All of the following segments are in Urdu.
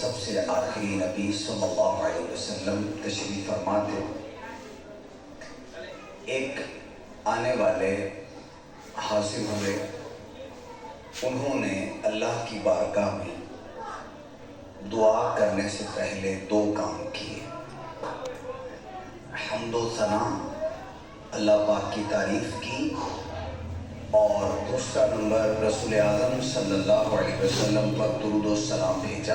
سب سے آخری نبی صلی اللہ علیہ وسلم تشریف فرما تھے۔ ایک آنے والے حاضر ہوئے، انہوں نے اللہ کی بارگاہ میں دعا کرنے سے پہلے دو کام کیے: حمد و ثنا، اللہ پاک کی تعریف کی، اور دوسرا نمبر رسول اعظم صلی اللہ علیہ وسلم پر درود و سلام بھیجا۔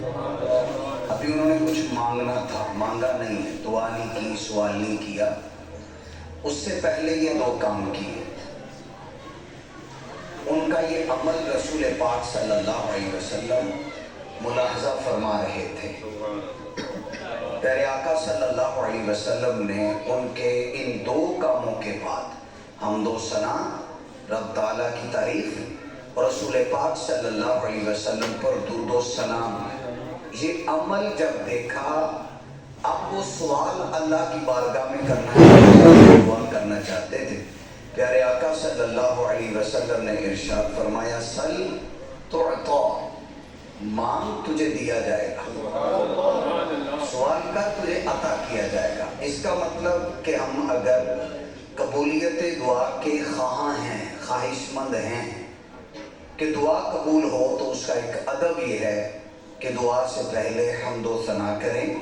ابھی انہوں نے کچھ مانگنا تھا، مانگا نہیں ہے، دعا نہیں کی، سوال نہیں کیا، اس سے پہلے یہ دو کام کیے۔ ان کا یہ عمل رسول پاک صلی اللہ علیہ وسلم ملاحظہ فرما رہے تھے۔ پیارے آقا صلی اللہ علیہ وسلم نے ان کے ان دو کاموں کے بعد حمد و ثنا، رب تعالیٰ کی تعریف، اور رسول پاک صلی اللہ علیہ وسلم پر درود و سلام، یہ عمل جب دیکھا، اب وہ سوال اللہ کی بارگاہ میں دعا کرنا چاہتے تھے۔ پیارے آقا صلی اللہ علیہ وسلم نے ارشاد فرمایا، سل تعطا، مانگ تجھے دیا جائے گا، سوال کر تجھے عطا کیا جائے گا۔ اس کا مطلب کہ ہم اگر قبولیت دعا کے خواہاں ہیں، خواہش مند ہیں کہ دعا قبول ہو، تو اس کا ایک ادب یہ ہے کہ دعا سے پہلے حمد و ثنا کریں،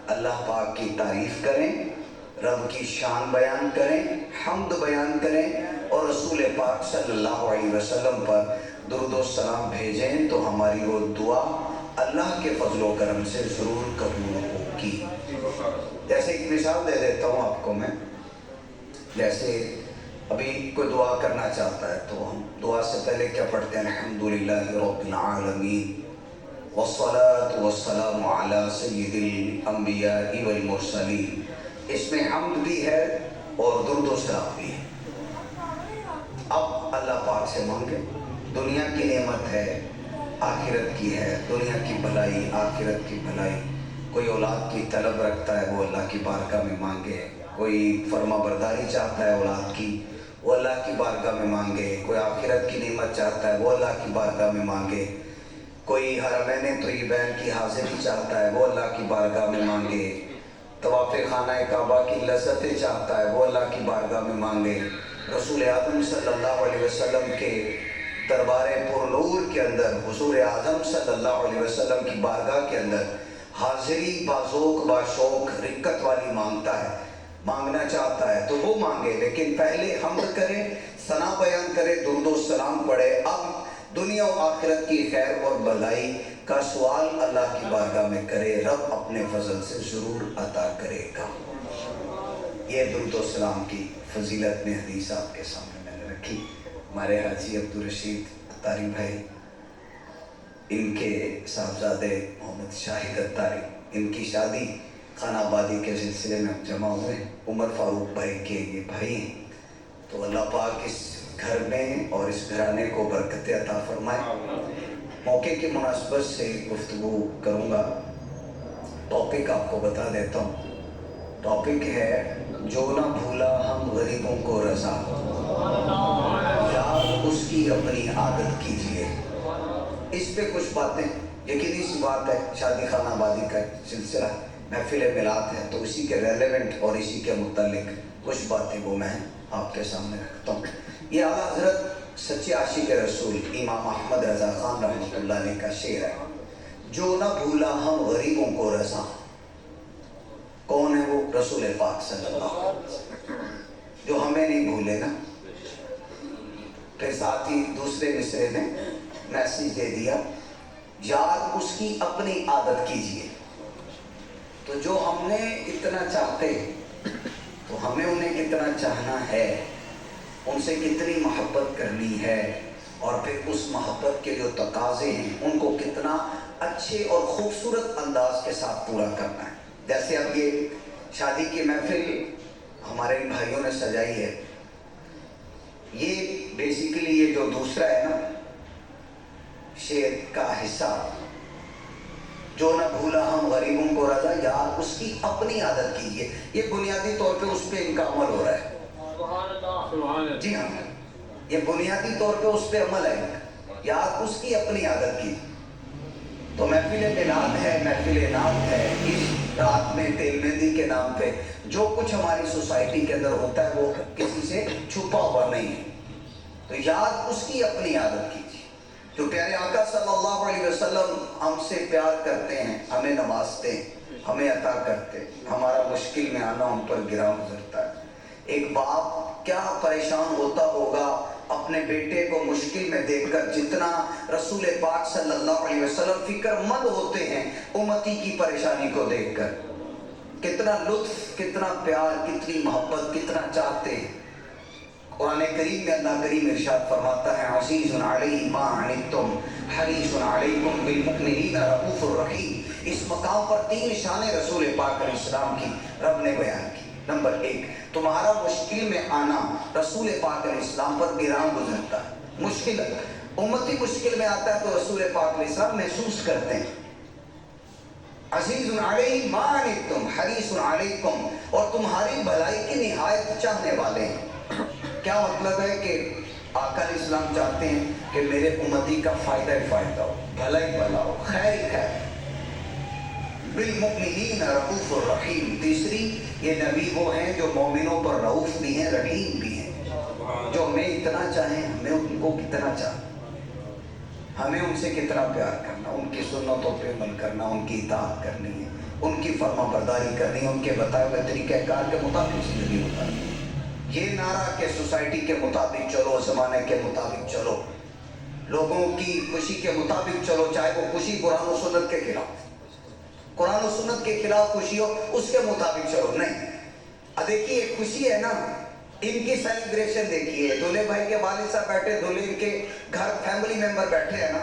اللہ پاک کی تعریف کریں، رب کی شان بیان کریں، حمد بیان کریں، اور رسول پاک صلی اللہ علیہ وسلم پر درود و سلام بھیجیں، تو ہماری وہ دعا اللہ کے فضل و کرم سے ضرور قبول ہوگی۔ جیسے ایک مثال دے دیتا ہوں آپ کو میں، جیسے ابھی کوئی دعا کرنا چاہتا ہے تو ہم دعا سے پہلے کیا پڑھتے ہیں؟ الحمدللہ رب العالمین والصلاة والسلام علی سید الانبیاء والمرسلین۔ اس میں حمد بھی ہے اور درود و سلام بھی ہے۔ اب اللہ پاک سے مانگے، دنیا کی نعمت ہے، آخرت کی ہے، دنیا کی بھلائی، آخرت کی بھلائی۔ کوئی اولاد کی طلب رکھتا ہے، وہ اللہ کی بارگاہ میں مانگے۔ کوئی فرما برداری چاہتا ہے اولاد کی، وہ اللہ کی بارگاہ میں مانگے۔ کوئی آخرت کی نعمت چاہتا ہے، وہ اللہ کی بارگاہ میں مانگے۔ کوئی حرمین طیبین کی حاضری چاہتا ہے، وہ اللہ کی بارگاہ میں مانگے۔ طواف خانہ کعبہ کی لذتیں چاہتا ہے، وہ اللہ کی بارگاہ میں مانگے۔ رسول اعظم صلی اللہ علیہ وسلم کے دربار پر نور کے اندر، حضور اعظم صلی اللہ علیہ وسلم کی بارگاہ کے اندر حاضری بازوق باشوق رکت والی مانگتا ہے، مانگنا چاہتا ہے تو وہ مانگے، لیکن پہلے حمد کرے، ثنا بیان کرے، درود و سلام پڑھے۔ اب دنیا و آخرت کی خیر اور بھلائی کا سوال اللہ کی بارگاہ میں کرے، رب اپنے فضل سے ضرور عطا کرے گا۔ یہ درود و سلام کی فضیلت میں حدیث آپ کے سامنے میں نے رکھی۔ ہمارے حاجی عبدالرشید اتاری بھائی، ان کے صاحبزادے محمد شاہد اتاری، ان کی شادی خانہ آبادی کے سلسلے میں جمع ہوئے۔ عمر فاروق بھائی کے یہ بھائی ہیں، تو اللہ پاک اس گھر میں اور اس گھرانے کو برکت عطا فرمائے۔ موقع کی مناسبت سے گفتگو کروں گا، ٹاپک آپ کو بتا دیتا ہوں۔ ٹاپک ہے جو نہ بھولا ہم غریبوں کو رضا، یار اس کی اپنی عادت کیجئے۔ اس پہ کچھ باتیں، یقینی سی بات ہے، شادی خانہ آبادی کا سلسلہ، محفل میلاد ہے، تو اسی کے ریلیونٹ اور اسی کے متعلق کچھ باتیں وہ میں آپ کے سامنے رکھتا ہوں۔ یہ اعلیٰ حضرت سچے عاشق رسول امام احمد رضا خان رحمۃ اللہ علیہ کا شعر ہے، جو نہ بھولا ہم غریبوں کو رضا۔ کون ہے وہ؟ رسول پاک صلی اللہ علیہ وسلم، جو ہمیں نہیں بھولے نا۔ پھر ساتھ ہی دوسرے مصرے میں میسیج دے دیا، یار اس کی اپنی عادت کیجئے۔ تو جو ہم نے اتنا چاہتے تو ہمیں انہیں کتنا چاہنا ہے، ان سے کتنی محبت کرنی ہے، اور پھر اس محبت کے جو تقاضے ہیں ان کو کتنا اچھے اور خوبصورت انداز کے ساتھ پورا کرنا ہے۔ جیسے اب یہ شادی کی محفل ہمارے بھائیوں نے سجائی ہے، یہ بیسیکلی یہ جو دوسرا ہے نا شعر کا حصہ، جو نہ بھولا ہم غریبوں کو رضا، یار اس کی اپنی عادت کیجئے، یہ بنیادی طور پہ اس پہ ان کا عمل ہو رہا ہے۔ جی ہاں، یہ بنیادی طور پہ اس پہ عمل ہے، یار اس کی اپنی عادت کی۔ تو محفل میلاد ہے، محفل نعت ہے، اس رات میں تیل مہندی کے نام پہ جو کچھ ہماری سوسائٹی کے اندر ہوتا ہے وہ کسی سے چھپا ہوا نہیں ہے. تو یاد اس کی اپنی عادت کیجیے. جو پیارے آقا صلی اللہ علیہ وسلم ہم سے پیار کرتے ہیں، ہمیں نوازتے ہیں، ہمیں عطا کرتے ہیں، ہمارا مشکل میں آنا ان پر گراں گزرتا ہے. ایک باپ کیا پریشان ہوتا ہوگا اپنے بیٹے کو مشکل میں دیکھ کر، جتنا رسول پاک صلی اللہ علیہ وسلم فکر مند ہوتے ہیں امتی کی پریشانی کو دیکھ کر. کتنا لطف، کتنا پیار، کتنی محبت، کتنا چاہتے ہیں. قرآن کریم میں اللہ کریم ارشاد فرماتا ہے عزیز علیہ ما عنتم حریص علیکم بالمؤمنین رؤوف الرحیم. اس مقام پر 3 شان رسول پاک علیہ السلام کی رب نے بیان کی. نمبر 1، تمہارا مشکل میں آنا رسول پاک علیہ السلام پر گراں گزرتا ہے. مشکل امتی مشکل میں آتا ہے تو رسول پاک علیہ السلام محسوس کرتے ہیں. عزیز علیہ ما عنتم حریص علیکم، اور تمہاری بھلائی کی نہایت چاہنے والے ہیں. کیا مطلب ہے کہ آقا علیہ السلام چاہتے ہیں کہ میرے امتی کا فائدہ ہی فائدہ ہو، بھلا ہی بھلا ہو، خیر ہی خیر. بالمؤمنین رؤوف الرحیم. تیسری، یہ نبی وہ ہیں جو مومنوں پر رؤوف بھی ہیں، رحیم بھی ہیں. جو ہمیں اتنا چاہیں، ہمیں ان کو کتنا چاہیں، ہمیں ان سے کتنا پیار کرنا، ان کی سنتوں پہ عمل کرنا، ان کی اطاعت کرنی ہے، ان کی فرما برداری کرنی ہے، ان کے بتائے ہوئے طریقہ کار کے مطابق زندگی گزارنی. یہ نعرہ کہ سوسائٹی کے مطابق چلو، زمانے کے مطابق چلو، لوگوں کی خوشی کے مطابق چلو، چاہے وہ خوشی قرآن و سنت کے خلاف، قرآن و سنت کے خلاف خوشی ہو، اس کے مطابق چلو نہیں. دیکھیے ایک خوشی ہے نا، ان کی سیلیبریشن دیکھیے، دولہے بھائی کے والد صاحب بیٹھے، دولہے کے گھر فیملی ممبر بیٹھے ہیں نا،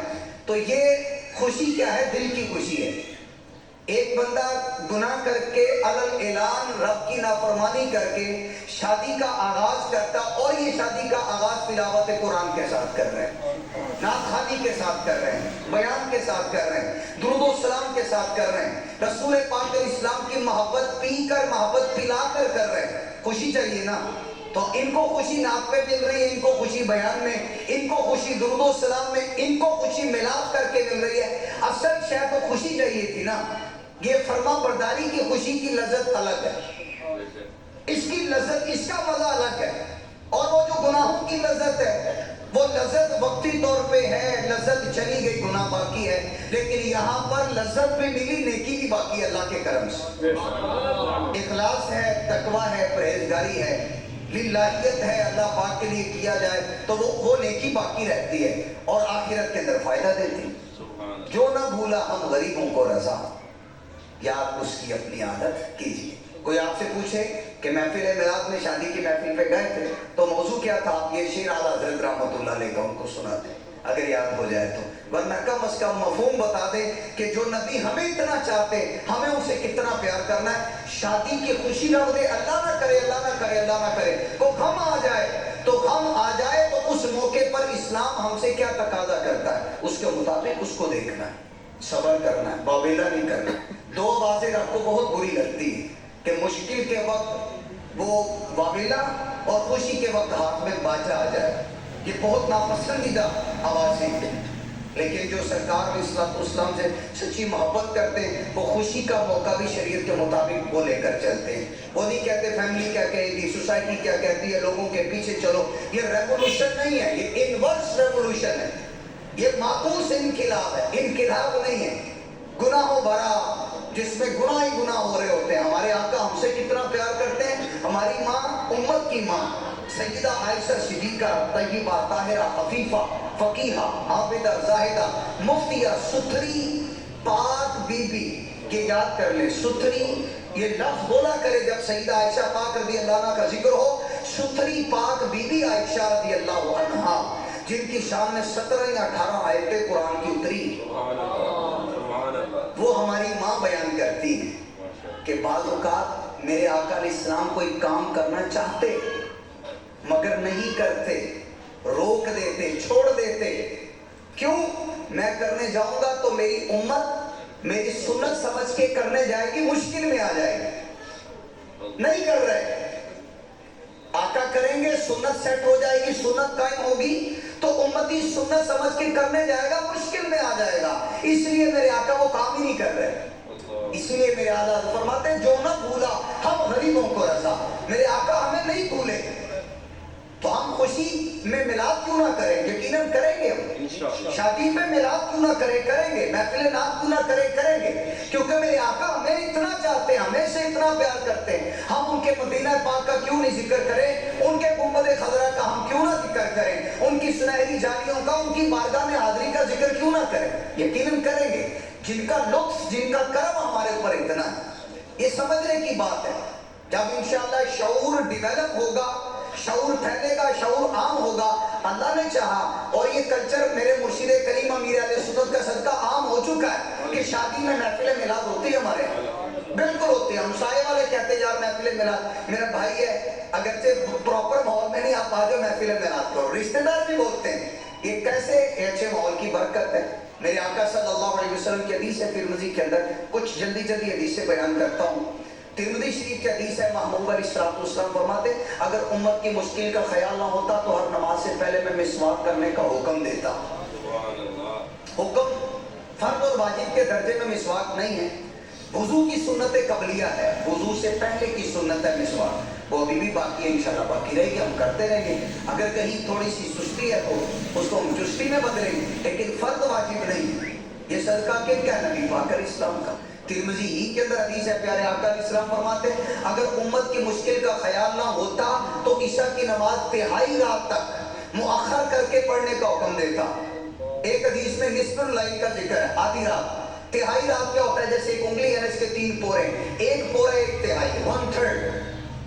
تو یہ خوشی کیا ہے؟ دل کی خوشی ہے. ایک بندہ گناہ کر کے علل اعلان رب کی نافرمانی کر کے شادی کا آغاز کرتا، اور یہ شادی کا آغاز تلاوت قرآن کے ساتھ کر رہے ہیں، نعت خوانی کے ساتھ کر رہے ہیں، بیان کے ساتھ کر رہے ہیں، درود و سلام کے ساتھ کر رہے ہیں، رسول پاک علیہ السلام کی محبت پی کر، محبت پلا کر کر رہے ہیں. خوشی چاہیے نا. تو ان کو خوشی نعت پہ مل رہی ہے، ان کو خوشی بیان میں، ان کو خوشی درود و سلام میں، ان کو خوشی ملاپ کر کے مل رہی ہے. اصل شاید تو خوشی چاہیے تھی نا. یہ فرما برداری کی خوشی کی لذت الگ ہے، اس کی لذت، اس کا مزہ الگ ہے. اور وہ جو گناہوں کی لذت ہے، وہ لذت وقتی طور پہ ہے، لذت چلی گئی، گناہ باقی ہے. لیکن یہاں پر لذت بھی ملی، نیکی بھی باقی ہے اللہ کے کرم سے. اخلاص ہے، تقویٰ ہے، پرہیزگاری ہے، للہیت ہے، اللہ پاک کے لیے کیا جائے تو وہ نیکی باقی رہتی ہے اور آخرت کے اندر فائدہ دیتی. جو نہ بھولا ہم غریبوں کو رضا، یاد اس کی اپنی عادت کیجیے. کوئی آپ سے پوچھے کہ محفل میلاد میں شادی کی محفل پہ گئے تھے تو موضوع کیا تھا، آپ یہ شعر اعلیٰ حضرت رحمۃ اللہ علیہ کا ان کو سنا دیں اگر یاد ہو جائے تو، ورنہ کم از کم مفہوم بتا دیں کہ جو نبی ہمیں اتنا چاہتے، ہمیں ان سے کتنا پیار کرنا ہے. شادی کی خوشی نہ دے، اللہ نہ کرے، اللہ نہ کرے، اللہ نہ کرے، وہ غم آ جائے تو غم آ جائے تو اس موقع پر اسلام ہم سے کیا تقاضا کرتا ہے، اس کے مطابق اس کو دیکھنا ہے، صبر کرنا ہے، باویلا نہیں کرنا. 2 باتیں آپ کو بہت بری لگتی ہے کہ مشکل کے وقت وہ واویلا اور خوشی کے وقت ہاتھ میں باجا آ جائے. یہ بہت ناپسندیدہ آوازیں ہیں. لیکن جو سرکار علیہ السلام سے سچی محبت کرتے ہیں وہ خوشی کا موقع بھی شریعت کے مطابق وہ لے کر چلتے ہیں. وہ نہیں کہتے فیملی کیا کہے گی، سوسائٹی کیا کہتی ہے، لوگوں کے پیچھے چلو. یہ ریولوشن نہیں ہے، یہ انورس ریولوشن ہے، یہ معکوس انقلاب ہے، انقلاب نہیں ہے. گناہوں بھرا جس میں گناہ ہی گناہ ہو رہے ہوتے ہیں. ہمارے آقا ہم سے کتنا پیار کرتے ہیں. ہماری ماں، امت کی ماں سیدہ عائشہ صدیقہ طیبہ طاہرہ عفیفہ فقیہہ عابدہ زاہدہ مفتیہ ستھری پاک بی بی، یہ یاد کر لیں، ستھری یہ لفظ بولا کرے جب سیدہ عائشہ پاک رضی اللہ عنہ کا ذکر ہو. ستھری پاک بی بی عائشہ رضی اللہ عنہا، جن کی شان میں 17 یا 18 آیتیں قرآن کی اتری، وہ ہماری ماں بیان کرتی ہیں کہ بعض اوقات میرے آقا علیہ السلام کوئی کام کرنا چاہتے مگر نہیں کرتے، روک دیتے، چھوڑ دیتے. کیوں؟ میں کرنے جاؤں گا تو میری امت میری سنت سمجھ کے کرنے جائے گی، مشکل میں آ جائے گی. نہیں کر رہے، آقا کریں گے، سنت سیٹ ہو جائے گی، سنت قائم ہوگی تو امتی سنت سمجھ کے کرنے جائے گا، مشکل میں آ جائے گا. اس لیے میرے آقا وہ کام ہی نہیں کر رہے. اس لیے میرے آقا فرماتے ہیں جو نہ بھولا ہم غریبوں کو رضا. میرے آقا ہمیں نہیں بھولے تو ہم خوشی میں میلاد کیوں نہ کریں؟ یقیناً کریں گے. ہم شادی میں میلاد کیوں نہ کریں گے. محفل نعت کیوں نہ کریں گے. کیونکہ میرے آقا ہمیں اتنا چاہتے ہیں, ہمیں سے اتنا پیار کرتے ہیں. ہم ان کے مدینہ پاک کا کیوں نہیں ذکر کریں؟ ان کے گنبد خضرا کا ہم کیوں نہ ذکر کریں؟ ان کی سنہری جالیوں کا, ان کی بارگاہ میں حاضری کا ذکر کیوں نہ کریں؟ یقیناً کریں گے. جن کا لطف, جن کا کرم ہمارے اوپر اتنا ہے, یہ سمجھنے کی بات ہے. جب انشاءاللہ شعور ڈیولپ ہوگا, شعور پھیلے گا, شعور عام ہوگا, اللہ نے چاہا. اور یہ کلچر میرے مرشد کریم امیر علیہ سنت کا صدقہ عام ہو چکا ہے کہ شادی میں محفل میلاد ہوتی ہے ہمارے یہاں, بالکل ہوتی ہے. ہم سائے والے کہتے ہیں یار محفل میلاد, میرا بھائی ہے, اگرچہ پراپر ماحول میں نہیں, آپ آ جاؤ محفل میلاد کرو. رشتہ دار بھی بولتے ہیں. یہ کیسے اچھے ماحول کی برکت ہے. میرے آقا صلی اللہ علیہ وسلم کی حدیث ہے ترمذی کے اندر, کچھ جلدی حدیثیں بیان کرتا ہوں. ترمذی شریف کی حدیث ہے, محمود علیہ السلام فرماتے اگر امت کی مشکل کا خیال نہ ہوتا تو ہر نماز سے پہلے میں مسواک کرنے کا حکم دیتا. حکم فرض اور واجب کے درجے میں مسواک نہیں ہے. وضو کی سنت قبلیہ ہے, وضو سے پہلے کی سنت ہے مسواک, وہ ابھی بھی باقی ہے, انشاءاللہ باقی رہے گی, ہم کرتے رہیں گے. اگر کہیں تھوڑی سی سستی ہے تو اس کو ہم چستی میں بدلیں گے, لیکن فرض واجب نہیں. یہ صدقہ کیا ہے؟ نبی پاک علیہ السلام کا. ترمذی ہی کے اندر حدیث ہے, پیارے آقا علیہ السلام فرماتے ہیں اگر امت کی مشکل کا خیال نہ ہوتا تو عشاء کی نماز تہائی رات تک مؤخر کر کے پڑھنے کا حکم دیتا. ایک حدیث میں نصف اللیل کا ذکر ہے, آدھی رات. تہائی رات کیا ہوتا ہے؟ جیسے ایک انگلی ہے, اس کے 3 پورے, ایک پورا ایک تہائی, 1/3,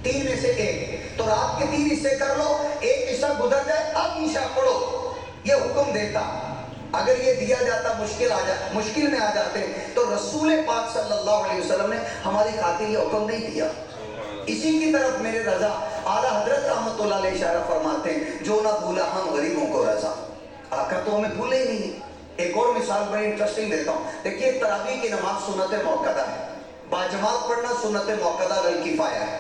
3 میں سے ایک. تو رات کے 3 حصے کر لو, ایک حصہ گزر جائے, اب عشاء پڑھو, یہ حکم دیتا. اگر یہ دیا جاتا, مشکل میں آ جاتے تو رسول پاک صلی اللہ علیہ وسلم نے ہماری خاطر یہ حکم نہیں دیا. اسی کی طرف میرے رضا اعلیٰ حضرت رحمت اللہ علیہ اشارہ فرماتے ہیں جو نہ بھولا ہم غریبوں کو رضا. آقا تو ہمیں بھولے ہی نہیں. ایک اور مثال بڑی انٹرسٹنگ دیتا ہوں. دیکھیے تراویح کی نماز سنت موقدہ ہے, باجماعت پڑھنا سنت موقدہ للکفایہ ہے,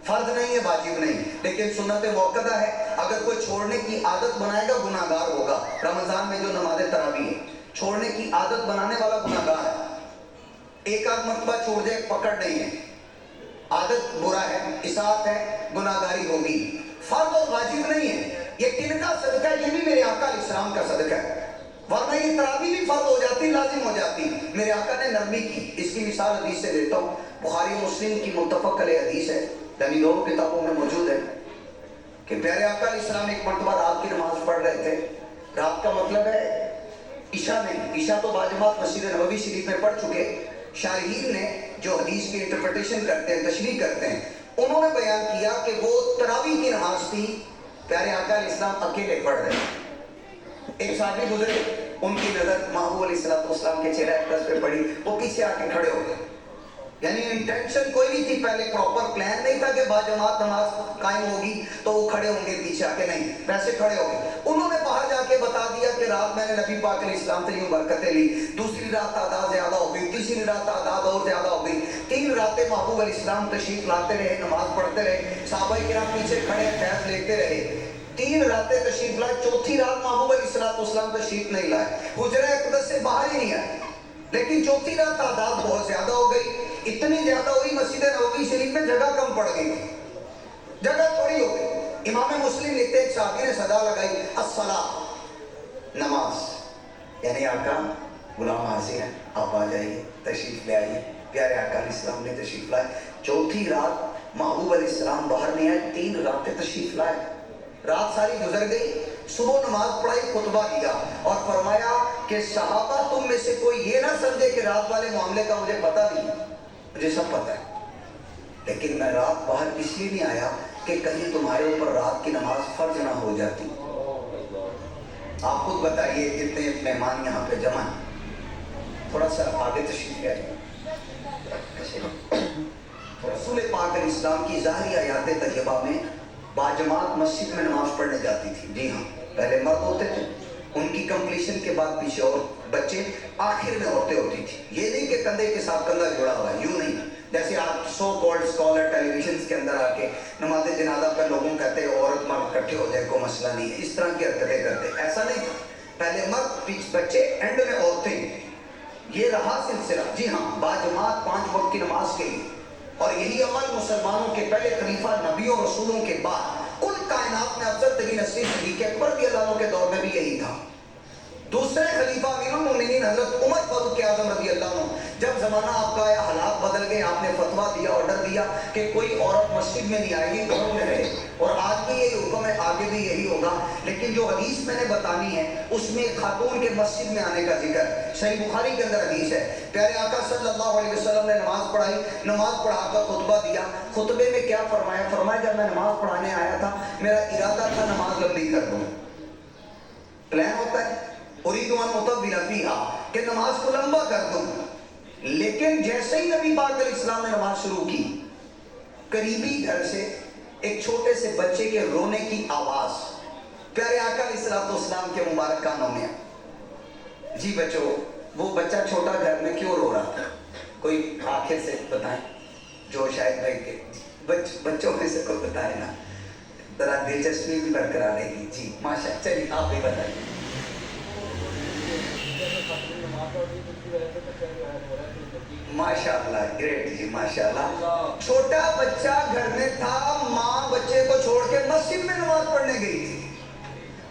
فرض نہیں ہے, واجب نہیں, لیکن سنت موقدہ ہے. اگر کوئی چھوڑنے کی عادت بنائے گا گناہگار ہوگا. رمضان میں جو نماز تراویح ہے, چھوڑنے کی عادت بنانے والا گناہگار ہے. ایک آدھ مرتبہ چھوڑ جائے پکڑ نہیں ہے, عادت برا ہے, اساءت ہے, گناہگاری ہوگی. فرض اور واجب نہیں ہے. یہ کن کا صدقہ ہے؟ یہ بھی میرے آقا علیہ السلام کا صدقہ ہے. ورنہ یہ تراویح بھی فرض ہو جاتی, لازم ہو جاتی. میرے آقا نے نرمی کی. اس کی مثال حدیث سے دیتا ہوں. بخاری مسلم کی متفق علیہ حدیث ہے, یعنی دونوں کتابوں میں موجود ہے کہ پیارے آقا علیہ السلام ایک مرتبہ رات کی نماز پڑھ رہے تھے. رات کا مطلب ہے عشاء نہیں, عشاء تو باجماعت مسجد نبوی شریف میں پڑھ چکے. شارحین نے جو حدیث کی انٹرپریٹیشن کرتے ہیں, تشریح کرتے ہیں, انہوں نے بیان کیا کہ وہ تراویح کی نماز تھی, پیارے آقا علیہ السلام اکیلے پڑھ رہے ہیں. ایک صحابی گزرے, ان کی نظر محبوب علیہ السلام کے چہرہ اقدس پہ پڑی, وہ پیچھے آ کے کھڑے ہو گئے. یعنی انٹینشن کوئی نہیں تھی, پہلے پراپر پلان نہیں تھا کہ باجماعت نماز قائم ہوگی تو وہ کھڑے ہوں گے پیچھے آ کے, نہیں, ویسے کھڑے ہو گئے. انہوں نے باہر جا کے بتا دیا کہ رات میں نے نبی پاک علیہ السلام سے یوں برکتیں لی, دوسری رات تعداد زیادہ ہو گئی, تیسری رات تعداد اور زیادہ ہو گئی, 3 راتیں محبوب علیہ السلام تشریف لاتے رہے, نماز پڑھتے رہے, صحابہ کرام پیچھے کھڑے فیض لیتے رہے. 3 راتیں تشریف لائے, چوتھی رات محبوب علیہ السلام تشریف نہیں لائے, حجرہ اقدس سے باہر ہی نہیں آئے. لیکن چوتھی رات تعداد بہت زیادہ ہو گئی, اتنی زیادہ ہوئی مسجد نبوی شریف میں جگہ کم پڑ گئی, جگہ تھوڑی ہو گئی. امام مسلم لکھتے ہیں ایک صحابی نے صدا لگائی, الصلاۃ, نماز, یعنی آقا غلام حاضر ہے, آپ آ جائیے, تشریف لے آئیے. پیارے آقا علیہ السلام نے تشریف لائے. چوتھی رات محبوب علیہ السلام باہر نہیں آئے, 3 راتیں تشریف لائے. رات ساری گزر گئی, صبح نماز پڑھائی, خطبہ دیا اور فرمایا کہ صحابہ تم میں سے کوئی یہ نہ سمجھے کہ رات والے معاملے کا مجھے پتہ نہیں, مجھے سب پتہ ہے, لیکن میں رات باہر اس لیے نہیں آیا کہ کہیں تمہارے اوپر رات کی نماز فرض نہ ہو جاتی. آپ خود بتائیے کتنے مہمان یہاں پہ جمع ہیں, تھوڑا سا آگے تشریف لے آئیے. رسول پاک علیہ السلام کی ظاہری آیات طیبہ میں باجماعت مسجد میں نماز پڑھنے جاتی تھی. جی ہاں, پہلے مرد ہوتے تھے, ان کی کمپلیشن کے بعد پیچھے اور بچے, آخر میں عورتیں ہوتی تھی. یہ نہیں کہ کندھے کے ساتھ کندھا جڑا ہوا ہے, یوں نہیں جیسے آپ سو کالڈ اسکالر ٹیلی ویژنس کے اندر آ کے نماز جنازہ پہ لوگوں کہتے ہیں عورت مرد اکٹھے ہو جائے, کوئی مسئلہ نہیں ہے, اس طرح کی حرکتیں کرتے. ایسا نہیں تھا, پہلے مرد, بچے, اینڈ میں عورتیں. یہ رہا سلسلہ، جی ہاں، باجماعت 5 وقت کی نماز کے لیے، اور یہی عمل مسلمانوں کے پہلے خلیفہ نبیوں رسولوں کے بعد کل کائنات میں افضل ترین نسل صدیق اکبر رضی اللہ عنہ کے دور میں بھی یہی تھا۔ دوسرے خلیفہ امیر المومنین حضرت عمر فاروق اعظم رضی اللہ عنہ، جب زمانہ آپ کا آیا، حالات بدل گئے، آپ نے فتویٰ دیا، آرڈر دیا کہ کوئی عورت مسجد میں نہیں آئے گی، گھروں میں رہے، اور آج بھی یہی حکم ہے، آگے بھی یہی ہوگا۔ لیکن جو حدیث میں نے بتانی ہے اس میں خاتون کے مسجد میں آنے کا ذکر، صحیح بخاری کے اندر حدیث ہے، پیارے آقا صلی اللہ علیہ وسلم نے نماز پڑھائی، نماز پڑھا کر خطبہ دیا، خطبے میں کیا فرمایا؟ فرمایا جب میں نماز پڑھانے آیا تھا میرا ارادہ تھا نماز لمبی کر دوں، پلان ہوتا ہے اريد ان اطول فيها کہ نماز کو لمبا کر دوں، لیکن جیسے ہی نبی پاک علیہ السلام نے نماز شروع کی، قریبی گھر سے ایک چھوٹے سے بچے کے رونے کی آواز پیارے آقا علیہ السلام کے مبارک کانوں میں، جی بچوں وہ بچہ چھوٹا گھر میں کیوں رو رہا تھا؟ کوئی آخر سے بتائیں، جو شاید بھائی کے بچوں میں سے کوئی بتائے نا، ذرا دلچسپی بھی برقرار رہے گی۔ جی ماشاء، چلیے آپ بھی بتائیے۔ ماشاء اللہ، گریٹ جی، ماشاء اللہ۔ چھوٹا بچہ گھر میں تھا، ماں بچے کو چھوڑ کے مسجد میں نماز پڑھنے گئی تھی،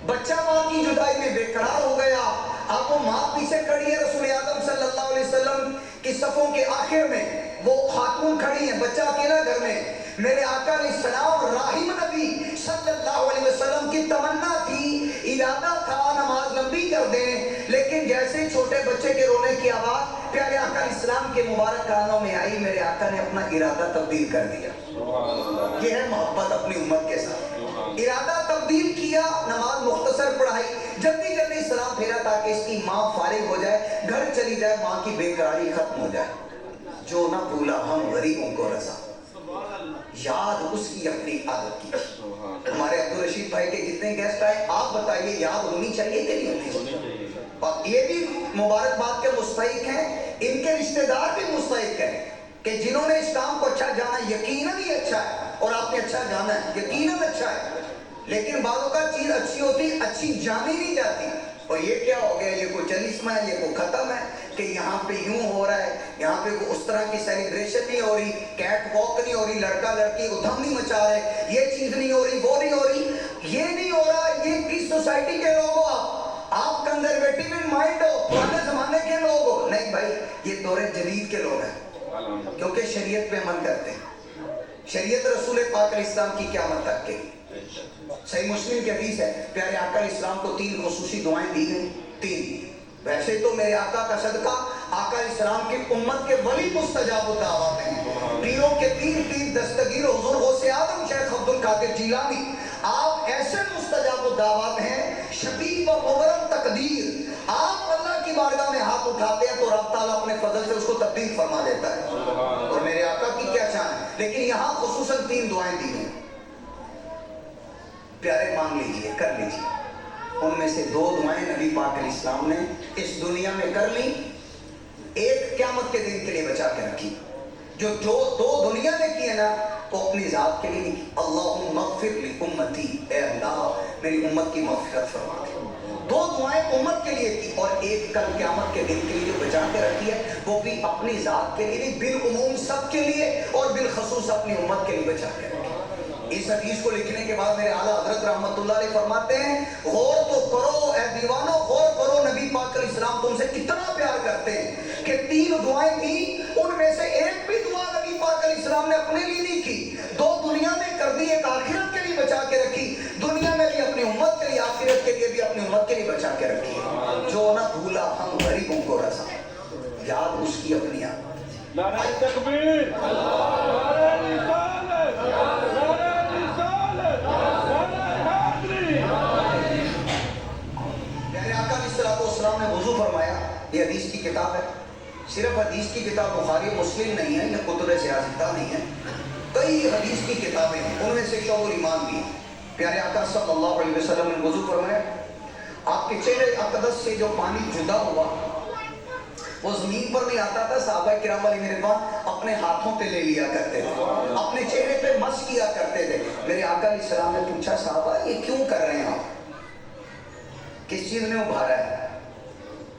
بچہ ماں کی جدائی میں بے قرار ہو گیا، اب وہ ماں پیچھے کھڑی ہے، رسول اعظم صلی اللہ علیہ وسلم کی صفوں کے آخر میں وہ خاتون کھڑی ہے، بچہ اکیلا گھر میں، میرے آقا علیہ السلام راحم نبی صلی اللہ علیہ وسلم کی تمنا تھی، ارادہ تھا نماز لمبی کر دیں، لیکن جیسے چھوٹے بچے کے رونے کی آواز پیارے آقا علیہ السلام کے مبارک کانوں میں آئی، میرے آقا نے اپنا ارادہ تبدیل کر دیا۔ یہ ہے محبت اپنی امت کے ساتھ، ارادہ تبدیل کیا، نماز مختصر پڑھائی، جلدی جلدی سلام پھیرا تاکہ اس کی ماں فارغ ہو جائے، گھر چلی جائے، ماں کی بے قراری ختم ہو جائے۔ جو نہ بھولا ہم غریبوں کو رضا، یاد اس کی اپنی عادت کی۔ ہمارے عبدالرشید بھائی کے جتنے گیسٹ آئے، آپ بتائیے یاد ہونی چاہیے کہ نہیں ہونی چاہیے؟ اور یہ بھی مبارکباد کے مستحق ہیں، ان کے رشتہ دار بھی مستحق ہیں کہ جنہوں نے اس کام کو اچھا جانا، یقیناً یہ اچھا ہے اور آپ نے اچھا جانا ہے، یقیناً اچھا ہے، لیکن بعضوں کا چیز اچھی ہوتی اچھی جانی نہیں جاتی، اور یہ کیا ہو گیا، یہ کوئی چلیسما ہے، یہ کوئی ختم ہے کہ یہاں پہ یوں ہو رہا ہے، یہاں پہ اس طرح کی سیلیبریشن نہیں ہو رہی، کیٹ واک نہیں ہو رہی، لڑکا لڑکی ادھم نہیں مچا رہے، یہ چیز نہیں ہو رہی، وہ نہیں ہو رہی، یہ نہیں ہو رہا، یہ کس سوسائٹی کے لوگ ہو آپ کنزرویٹیو ان مائنڈ ہو، پرانے زمانے کے لوگ ہو؟ نہیں بھائی، یہ دور جدید کے لوگ ہیں، کیونکہ شریعت پہ عمل کرتے ہیں، شریعت رسول پاک علیہ السلام کی قیامت تک کے، صحیح مسلم کی حدیث ہے، پیارے آقا علیہ السلام کو 3 خصوصی دعائیں دی گئیں، 3۔ ویسے تو میرے آقا کا صدقہ آقا علیہ السلام کی امت کے ولی مستجاب الدعوات ہیں، پیروں کے پیر دستگیر حضور غوث اعظم شیخ عبد القادر جیلانی، آپ ایسے مستجاب الدعوات ہیں، شفیع و مبرم تقدیر، آپ اللہ کی بارگاہ میں ہاتھ اٹھاتے ہیں تو رب تعالیٰ اپنے فضل سے اس کو تبدیل فرما دیتا ہے، اور میرے آقا کی کیا شان ہے، لیکن یہاں خصوصاً 3 دعائیں دی ہیں، پیارے مانگ لیجئے، کر لیجئے، ان میں سے 2 دعائیں نبی پاک علیہ السلام نے اس دنیا میں کر لی، ایک قیامت کے دن کے لیے بچا کے رکھی، جو 2 دنیا میں کی ہے نا وہ اپنی ذات کے لیے نہیں کی، اللہم اغفر لی امتی، اے اللہ میری امت کی مغفرت فرما دے، 2 دعائیں امت کے لیے کی، اور ایک کل قیامت کے دن کے لیے جو بچا کے رکھی ہے وہ بھی اپنی ذات کے لیے نہیں، بالعموم سب کے لیے، اور بالخصوص اپنی امت کے لیے بچا کے رکھی۔ اس حدیث کو لکھنے کے بعد میرے اعلیٰ حضرت رحمت اللہ علیہ فرماتے ہیں، غور تو کرو اے دیوانو، غور کرو نبی پاک علیہ السلام تم سے کتنا پیار کرتے ہیں کہ 3 دعائیں تھیں، ان میں سے ایک بھی دعا نبی پاک علیہ السلام نے اپنے لیے نہیں کی، 2 دنیا میں کر دی، ایک آخرت کے لیے بچا کے رکھی، دنیا میں بھی اپنی امت کے لیے، آخرت کے لیے بھی اپنی امت کے لیے بچا کے رکھی، جو نہ بھولا ہم غریبوں کو رضا، یاد اس کی اپنی عادت۔ نعرہ تکبیر، نعرہ رسالت، پیارے آقا علیہ السلام نے وضو فرمایا، یہ حدیث کی کتاب ہے، صرف حدیث کی کتاب بخاری و مسلم نہیں ہے، یہ کتب سیاستہ نہیں ہے، کئی حدیث کی کتابیں ہیں، ان میں سے شعب الایمان بھی ہے۔ پیارے آقا صلی اللہ علیہ وسلم نے وضو فرمایا، آپ کے چہرے اقدس سے جو پانی جدا ہوا وہ زمین پر نہیں آتا تھا، صحابہ کرام علیہ رضوان اپنے ہاتھوں پہ لے لیا کرتے تھے، اپنے چہرے پہ مس کیا کرتے تھے۔ میرے آقا علیہ السلام نے پوچھا صحابہ یہ کیوں کر رہے ہیں آپ، کس چیز نے ابھارا ہے؟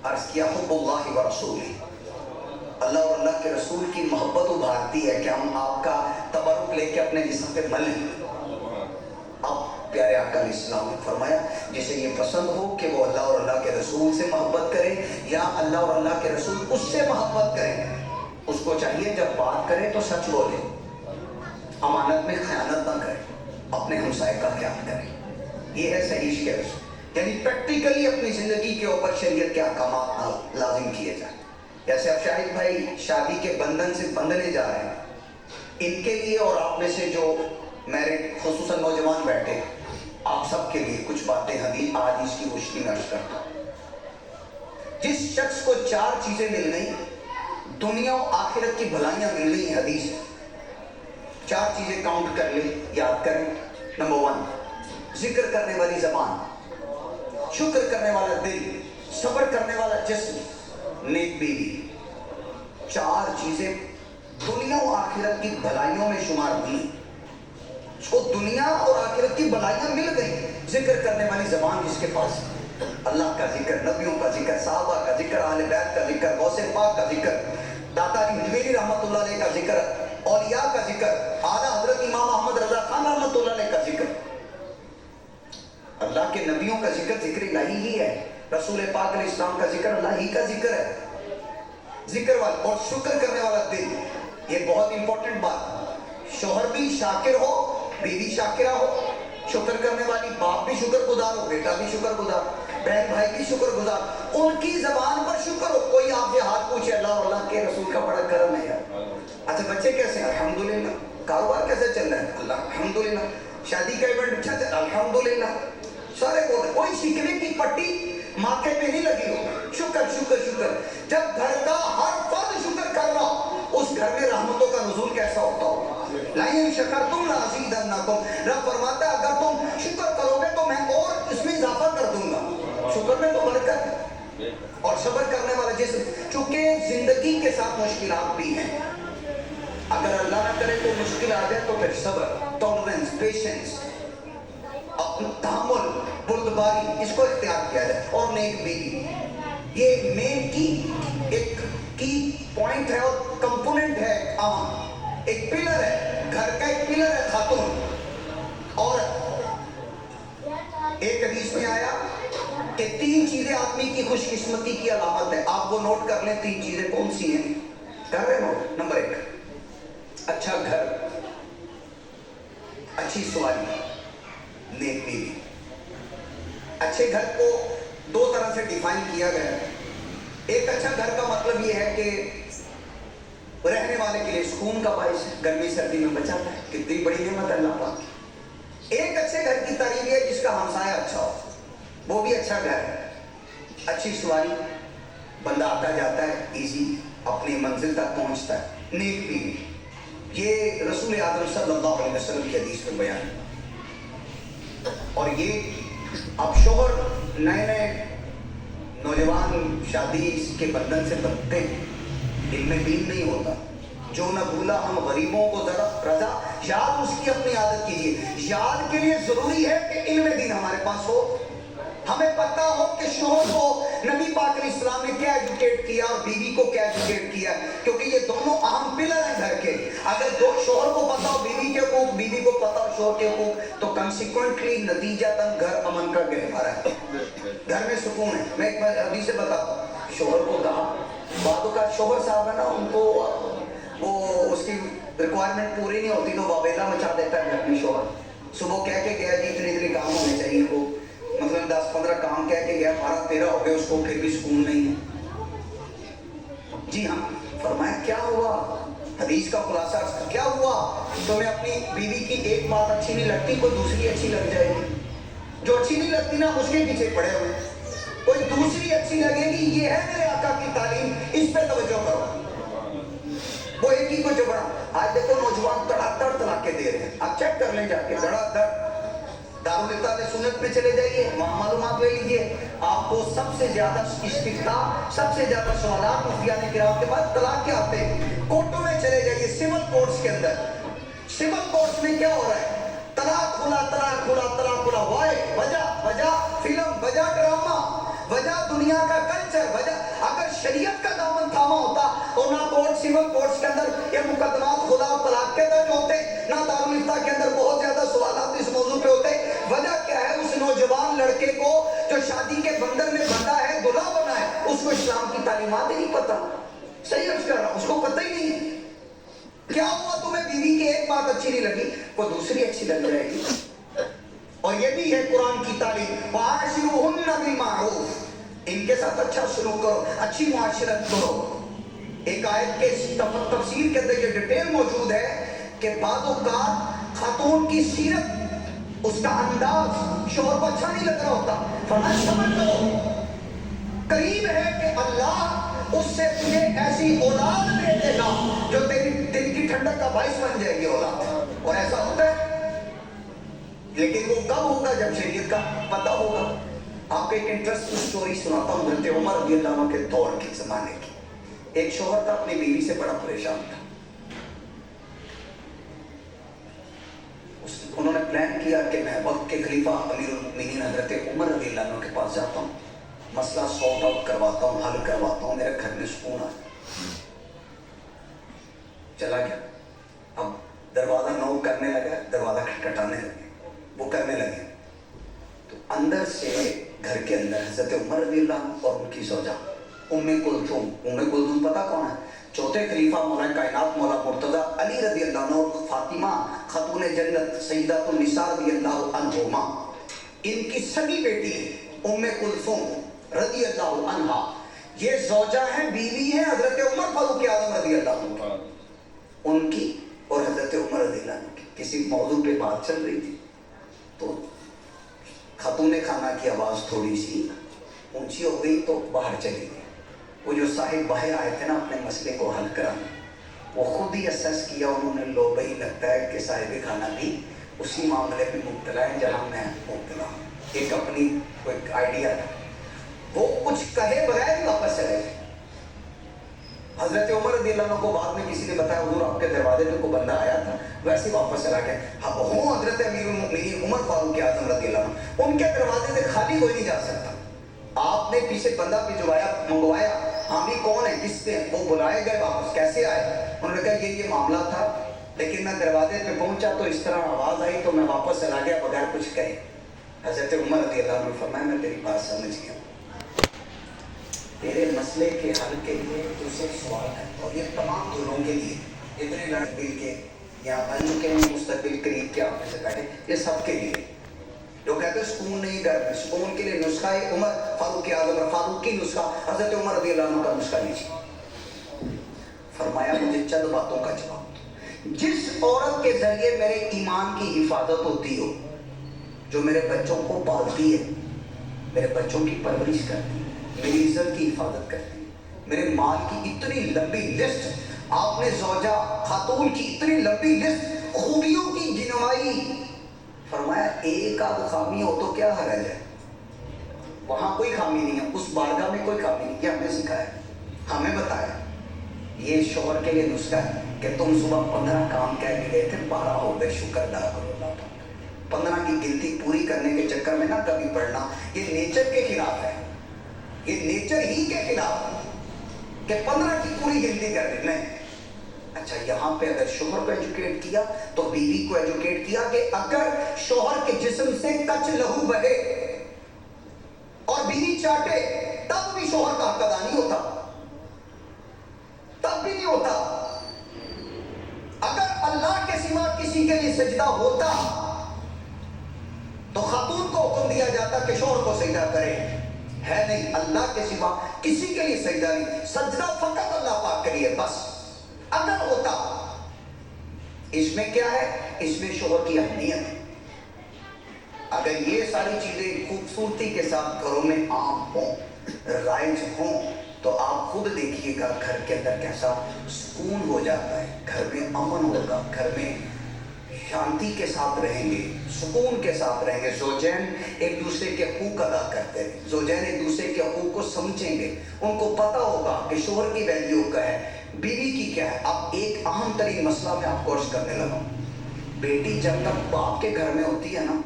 عرض کیا حب اللہ و رسولہ، اللہ اور اللہ کے رسول کی محبت ابھارتی ہے کہ ہم آپ کا تبرک لے کے اپنے جسم پہ ملیں. اب پیارے آقا علیہ السلام نے فرمایا جسے یہ پسند ہو کہ وہ اللہ اور اللہ کے رسول سے محبت کرے یا اللہ اور اللہ کے رسول اس سے محبت کریں، اس کو چاہیے جب بات کرے تو سچ بولے، امانت میں خیانت نہ کرے، اپنے ہمسائے کا خیال کرے. یہ ہے صحیح عشق رسول، یعنی پریکٹیکلی اپنی زندگی کے اوپر شریعت کے احکامات لازم کیے جائیں. جیسے اب شاہد بھائی شادی کے بندھن سے بندھنے جا رہے ہیں، ان کے لیے اور آپ میں سے جو میرڈ خصوصاً نوجوان بیٹھے، آپ سب کے لیے کچھ باتیں حدیث آج کی روشنی میں عرض کرتا ہوں. جس شخص کو 4 چیزیں مل گئی، دنیا و آخرت کی بھلائیاں مل گئی، حدیث 4 چیزیں کاؤنٹ کر لیں، یاد کریں. نمبر 1، ذکر کرنے والی زبان، شکر کرنے والا دل، صبر کرنے والا جسم، نیک بیوی. 4 چیزیں دنیا و آخرت کی بھلائیوں میں شمار ہوئی. اس کو دنیا اور آخرت کی بھلائیاں مل گئی. ذکر کرنے والی زبان جس کے پاس، اللہ کا ذکر، نبیوں کا ذکر، صحابہ کا ذکر، اہل بیت کا ذکر، غوث پاک کا ذکر، داتا علی حجویری رحمۃ اللہ علیہ کا ذکر، اولیاء کا ذکر، اعلیٰ حضرت امام احمد رضا خان رحمۃ اللہ علیہ کا ذکر. اللہ کے نبیوں کا ذکر ذکر الہی ہی ہے. رسول پاک علیہ السلام کا ذکر اللہ ہی کا ذکر ہے. ذکر والا اور شکر کرنے والا دل، یہ بہت امپورٹنٹ بات. شوہر بھی شاکر ہو، بیوی شاکرہ ہو. شکر کرنے والی باپ بھی شکر گزار ہو، بیٹا بھی شکر گزار، بہن بھائی بھی شکر گزار. ان کی زبان پر شکر ہو. کوئی آپ سے ہاتھ پوچھے اللہ اور اللہ کے رسول کا بڑا کرم ہے یار. اچھا بچے کیسے ہیں؟ الحمدللہ. کاروبار کیسے چل رہا ہے؟ اللہ الحمدللہ. شادی کا ایونٹ اچھا چل رہا ہے؟ الحمدللہ. سارے بول رہے. کوئی شکوے کی پٹی ماتھے پہ نہیں لگی ہو. شکر شکر شکر. جب گھر کا ہر فرد شکر کر رہا ہو، اس گھر میں رحمتوں کا نزول کیسا ہوتا ہو. لَئِن شَكَرْتُمْ لَأَزِيدَنَّكُمْ. رب فرماتا ہے اگر تم شکر کرو گے تو میں اور اس میں اضافہ کر دوں گا. شکر میں تو برکت ہے. اور صبر کرنے والا جسم، چونکہ زندگی کے ساتھ مشکلات بھی ہیں. اگر اللہ نہ کرے تو مشکل آ جائے تو پھر صبر، ٹالرنس، پیشنس، تحمل، بردباری، اس کو اختیار کیا جائے. اور نیک بیوی، یہ مین ایک کی پوائنٹ ہے اور کمپوننٹ ہے. اہم ایک پلر ہے، گھر کا ایک پلر ہے خاتون. اور ایک حدیث میں آیا کہ 3 چیزیں آدمی کی خوش قسمتی کی علامت ہے. آپ وہ نوٹ کر لیں. 3 چیزیں کون سی ہیں؟ کر رہے ہو؟ نمبر 1، اچھا گھر، اچھی سواری، نیک بیوی. اچھے گھر کو 2 طرح سے ڈیفائن کیا گیا ہے. ایک اچھا گھر کا مطلب یہ ہے کہ رہنے والے کے لیے سکون کا باعث ہے، گرمی سردی میں بچاتا ہے. کتنی بڑی نعمت ہے اللہ پاک. ایک اچھے گھر کی تعریف ہے جس کا ہمسایہ اچھا ہو، وہ بھی اچھا گھر ہے. اچھی سواری، بندہ آتا جاتا ہے ایزی، اپنی منزل تک پہنچتا ہے. نیک بیوی، یہ رسول اعظم صلی اللہ علیہ وسلم کی حدیث میں بیان ہے. اور یہ اب شوہر نئے نوجوان شادی کے بندھن سے بندھتے ہیں، دل میں دین نہیں ہوتا. جو نہ بھولا ہم غریبوں کو ذرا رضا، یاد اس کی اپنی عادت کیجیے. یاد کے لیے ضروری ہے کہ علم دین ہمارے پاس ہو. ہمیں پتہ ہو کہ شوہر کو نبی پاک علیہ السلام نے کیا ایجوکیٹ کیا اور بیوی کو کیا ایجوکیٹ کیا، کیونکہ یہ دونوں اہم پلر ہیں گھر کے. اگر شوہر کو پتہ ہو بیوی کے حقوق، بیوی کو پتہ ہو شوہر کے حقوق، تو کنسیکوینٹلی نتیجتاً گھر امن کا گہوارہ ہے، گھر میں سکون ہے. میں ایک حدیث سے بتاتا ہوں. شوہر کو کہا، بعدوں کا شوہر صاحب ہے نا، ان کو وہ اس کی ریکوائرمنٹ پوری نہیں ہوتی تو واویلا مچا دیتا ہے اپنی شوہر. صبح کہہ کے گیا جی اتنے کام ہونے چاہیے، وہ مثلا 10-15 کام کہہ کے گیا، 12-13 ہو گئے، اس کو پھر بھی سکون نہیں ہے. جی ہاں. فرمایا کیا ہوا؟ حدیث کا خلاصہ کیا ہوا؟ تمہیں اپنی بیوی کی ایک بات اچھی نہیں لگتی، کوئی دوسری اچھی لگ جائے گی. جو اچھی نہیں لگتی نا اس کے پیچھے پڑے ہوئے، کوئی دوسری اچھی لگے گی. یہ ہے میرے آقا کی تعلیم، اس پہ توجہ کرو. وہ ایک ہی کو جبڑا. آج دیکھو نوجوان تڑا طلاقیں دے رہے ہیں. آپ چیک کر لیں جا کے، دڑا دڑ. دارالفتہ سنت میں چلے جائیے، وہاں معلومات لے لیجیے. آپ کو سب سے زیادہ استفتاء، سب سے زیادہ سوالات مفتیان کرام کے بعد طلاق کے آتے ہیں. کورٹوں میں چلے جائیے، سول کورٹس کے اندر. سول کورٹس میں کیا ہو رہا ہے؟ طلاق کھلا، طلاق کھلا، طلاق کھلا. وائے وجہ فلم، وجہ ڈرامہ، وجہ دنیا کا کلچر، وجہ. اگر شریعت کا دامن تھاما ہوتا اور نہ یہ مقدمات خدا و طلاق کے درج ہوتے، نہ دارالفتہ کے اندر بہت زیادہ سوالات اس موضوع پہ ہوتے۔ وجہ کیا ہے؟ اس نوجوان لڑکے کو جو شادی کے بندھن میں بندھا ہے، دلہا بنا ہے، اس کو اسلام کی تعلیمات ہی نہیں پتہ۔ صحیح عرض کر رہا ہوں، اس کو پتہ ہی نہیں ہے۔ کیا ہوا تمہیں بیوی کی ایک بات اچھی نہیں لگی، وہ دوسری اچھی لگ جائے گی۔ اور یہ بھی ہے قرآن کی تعلیم، وَعَاشِرُوهُنَّ بِالْمَعْرُوفِ، ان کے ساتھ اچھا سلوک کرو، اچھی معاشرت کرو۔ ایک آیت کے تفسیر کے اندر یہ ڈیٹیل موجود ہے کہ بعض اوقات خاتون کی سیرت، اس کا انداز شوہر کو اچھا نہیں لگ رہا ہوتا، فرمایا صبر کرو، قریب ہے کہ اللہ اس سے تجھے ایسی اولاد دے دے گا جو تیری دل کی ٹھنڈک کا باعث بن جائے گی اولاد۔ اور ایسا ہوتا ہے، لیکن وہ کب ہوگا؟ جب شریعت کا پتہ ہوگا۔ آپ کو ایک انٹرسٹنگ سٹوری سناتا ہوں حضرت عمر رضی اللہ عنہ کے دور کے زمانے کی۔ ایک شوہر تھا، اپنی بیوی سے بڑا پریشان تھا۔ انہوں نے پلان کیا کہ میں وقت کے خلیفہ امیر المؤمنین حضرت عمر رضی اللہ عنہ کے پاس جاتا ہوں، مسئلہ سارٹ آؤٹ کرواتا ہوں، حل کرواتا ہوں، میرے گھر میں سکون آئے۔ چلا گیا، اب دروازہ نوک کرنے لگا، دروازہ کھٹکھٹانے لگے، وہ کرنے لگے تو اندر سے گھر کے اندر حضرت عمر رضی اللہ عنہ اور ان کی زوجہ ام کلثوم پتہ کون ہے؟ چوتھے خلیفہ مولا کائنات مولا مرتضیٰ علی رضی اللہ عنہ اور فاطمہ خاتون جنت سیدۃ النساء رضی اللہ عنہما، ان کی سگی بیٹی ہے ام کلثوم رضی اللہ عنہا۔ یہ زوجہ ہیں، بیوی ہیں حضرت عمر فاروق اعظم رضی اللہ عنہ، ان کی اور حضرت عمر رضی اللہ عنہ کی کسی موضوع پہ بات چل رہی تھی تو خاتون خانہ کی آواز تھوڑی سی اونچی ہو گئی تو باہر چلی گئی۔ وہ جو صاحب باہر آئے تھے نا اپنے مسئلے کو حل کرانے، وہ خود ہی اسیس کیا، انہوں نے لو بھائی لگتا ہے کہ صاحب خانہ بھی اسی معاملے میں مبتلا ہے جہاں میں مبتلا ہوں۔ ایک اپنی کوئی آئیڈیا تھا، وہ کچھ کہے بغیر ہی واپس چلے گئے۔ حضرت عمر رضی اللہ عنہ کو بعد میں کسی نے بتایا حضور آپ کے دروازے پہ کوئی بندہ آیا تھا، ویسے ہی واپس چلا گیا۔ اب ہوں حضرت امیر المؤمنین عمر فاروق اعظم رضی اللہ عنہ، ان کے دروازے سے خالی کوئی نہیں جا سکتا۔ آپ نے پیچھے بندہ بھجوایا، منگوایا، ہاں بھی کون ہے کس نے، وہ بلائے گئے، واپس کیسے آئے؟ انہوں نے کہا یہ معاملہ تھا، لیکن میں دروازے پہ پہنچا تو اس طرح آواز آئی تو میں واپس چلا گیا بغیر کچھ کہے۔ حضرت عمر رضی اللہ عنہ نے فرمایا میں تیری بات سمجھ گیا، تیرے مسئلے کے حل کے لیے تو صرف سوال ہے، اور یہ تمام دونوں کے لیے، اتنے لڑکے کے یا بن چکے ہیں مستقبل قریب کے آپ میں سے بیٹھے، یہ سب کے لیے۔ جو کہتے ہیں سکون نہیں گھر میں، سکون کے لیے نسخہ ہے عمر فاروق اعظم، فاروقی نسخہ حضرت عمر رضی اللہ عنہ کا نسخہ لیجیے۔ فرمایا مجھے چند باتوں کا جواب دو۔ جس عورت کے ذریعے میرے ایمان کی حفاظت ہوتی ہو، جو میرے بچوں کو پالتی ہے، میرے بچوں کی پرورش کرتی ہے، میری عزت کی حفاظت کرتی ہے، میرے مال کی اتنی لمبی لسٹ، آپ نے زوجہ خاتون کی اتنی لمبی لسٹ، خوبیوں کی گنوائی، فرمایا ایک آدھ خامی ہو تو کیا حرج ہے؟ وہاں کوئی خامی نہیں ہے، اس بارگاہ میں کوئی خامی نہیں، یہ ہمیں سکھایا، ہمیں بتایا۔ یہ شوہر کے لیے نسخہ ہے کہ تم صبح 15 کام کہہ کے گئے تھے، 12 ہو گئے، شکر ادا کرو اللہ کا۔ 15 کی گنتی پوری کرنے کے چکر میں نہ کبھی پڑھنا، یہ نیچر کے خلاف ہے، یہ نیچر ہی کے خلاف ہے کہ 15 کی پوری گنتی کر دیں۔ نہیں، اچھا یہاں پہ اگر شوہر کو ایجوکیٹ کیا تو بیوی کو ایجوکیٹ کیا کہ اگر شوہر کے جسم سے کچ لہو بہے اور بیوی چاٹے تب بھی شوہر کا حق ادا نہیں ہوتا، تب بھی نہیں ہوتا۔ اگر اللہ کے سوا کسی کے لیے سجدہ ہوتا تو خاتون کو حکم دیا جاتا کہ شوہر کو سجدہ کرے، ہے نہیں، اللہ کے سوا کسی کے لیے سجدہ نہیں، سجدہ فقط اللہ پاک کے لیے بس۔ اگر ہوتا، اس میں کیا ہے؟ اس میں شوہر کی اہمیت، اگر یہ ساری چیزیں خوبصورتی کے ساتھ گھروں میں عام ہوں، رائج ہوں، تو آپ خود دیکھیے گا گھر کے اندر کیسا سکون ہو جاتا ہے، گھر میں امن ہوگا، گھر میں شانتی کے ساتھ رہیں گے، سکون کے ساتھ رہیں گے، زوجین ایک دوسرے کے حقوق ادا کرتے ہیں، زوجین ایک دوسرے کے حقوق کو سمجھیں گے، ان کو پتہ ہوگا کہ شوہر کی ویلیو کیا ہے، بیوی کی کیا ہے۔ اب ایک اہم ترین مسئلہ میں آپ کو عرض کرنے لگا ہوں، بیٹی جب تک باپ کے گھر میں ہوتی ہے نا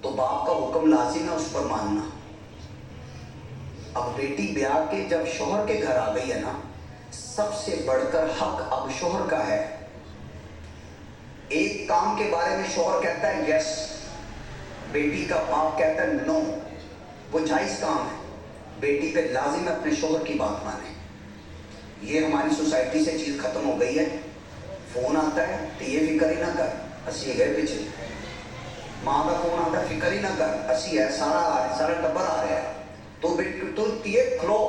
تو باپ کا حکم لازم ہے اس پر ماننا۔ اب بیٹی بیاہ کے جب شوہر کے گھر آ گئی ہے نا، سب سے بڑھ کر حق اب شوہر کا ہے. ایک کام کے بارے میں شوہر کہتا ہے یس، بیٹی کا باپ کہتا ہے نو. وہ جائز کام ہے، بیٹی پہ لازم ہے اپنے شوہر کی بات مانے. یہ ہماری سوسائٹی سے چیز ختم ہو گئی ہے. فون آتا ہے تو یہ فکر ہی نہ کر اسی گئے پیچھے. ماں کا فون آتا ہے فکر ہی نہ کر اسی ہے، سارا آ رہا ہے، سارا ٹبر آ رہا ہے. تو یہ کھلو.